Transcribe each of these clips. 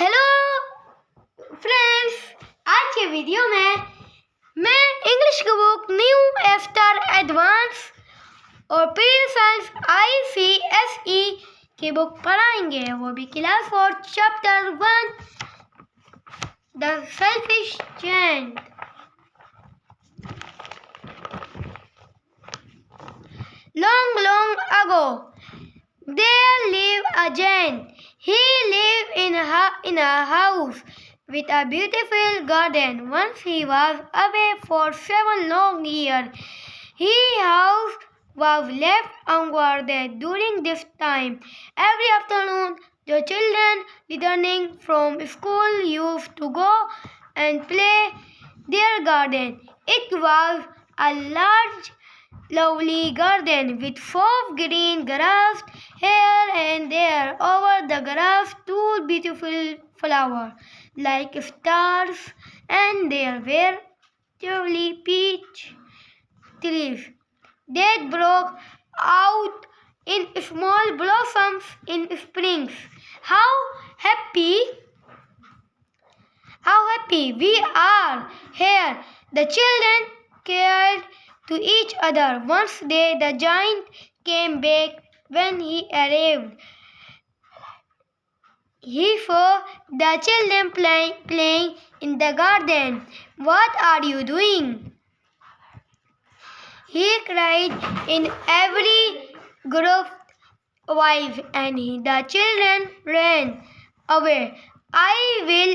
Hello friends, आज के video में मैं इंग्लिश की बुक न्यू एस्टर एडवांस और पीयर्सन ICSE की बुक पढ़ाएंगे, वो भी class 4 chapter 1 the selfish giant. Long ago, there lived a giant. He lived in a house with a beautiful garden. Once he was away for 7 long years. His house was left unguarded during this time. Every afternoon, the children returning from school used to go and play their garden. It was a large, lovely garden with soft green grass here and there. Over the grass two beautiful flowers like stars, and there were lovely peach trees that broke out in small blossoms in springs. How happy we are here! The children cared to each other. One day the giant came back. When he arrived, he saw the children playing in the garden. "What are you doing?" he cried in every gruff voice, and the children ran away. "I will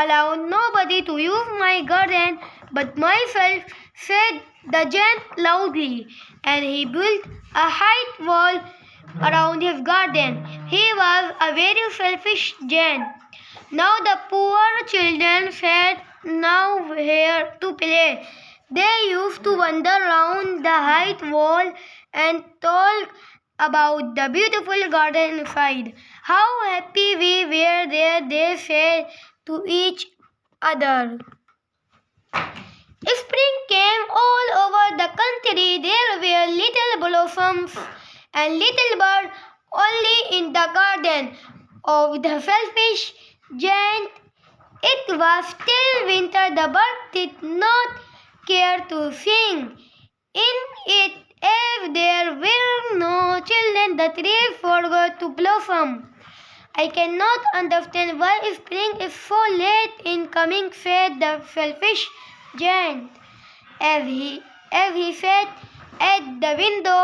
allow nobody to use my garden but myself," said the giant loudly, and he built a high wall around his garden. He was a very selfish giant. Now the poor children had nowhere to play. They used to wander around the high wall and talk about the beautiful garden inside. How happy we were there, they said to each other. Spring came all over the country. There were little blossoms and little birds only in the garden of the selfish giant. It was still winter. The birds did not care to sing in it. If there were no children, the trees forgot to blossom. "I cannot understand why spring is so late in coming," said the selfish giant as he sat at the window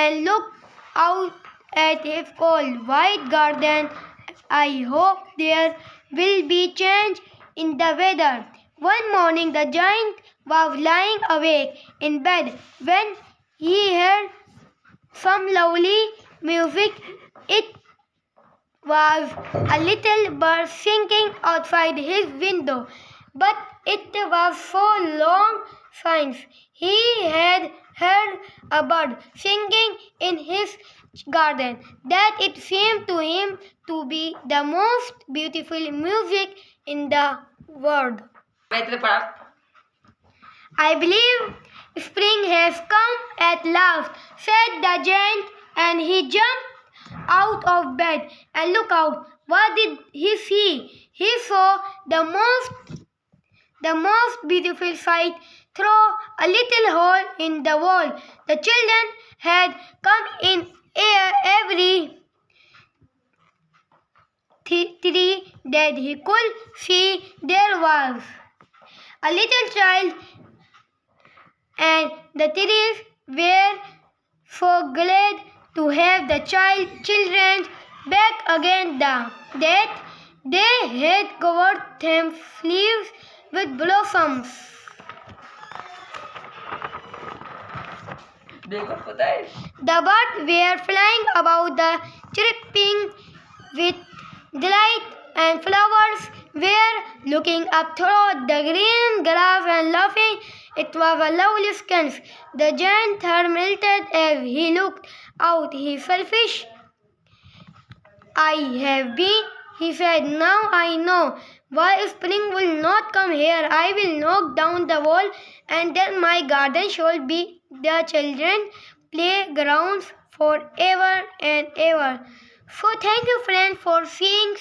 and looked out at his cold white garden. "I hope there will be change in the weather." One morning the giant was lying awake in bed when he heard some lovely music. It was a little bird singing outside his window, but it was so long since he had heard a bird singing in his garden that it seemed to him to be the most beautiful music in the world. "I believe spring has come at last," said the giant, and he jumped out of bed and looked out. What did he see? He saw the most beautiful sight. Through a little hole in the wall, the children had come in. Every tree that he could see, there was a little child, and the trees were so glad to have the children back again that they had covered themselves with blossoms. The birds were flying about, chirping with delight, and flowers were looking up through the green grass and laughing. It was a lovely scene. The giant's heart melted as he looked out. "He selfish I have been," he said. "Now I know why spring will not come here. I will knock down the wall, and then my garden shall be the children's playgrounds forever and ever." So thank you friends for seeing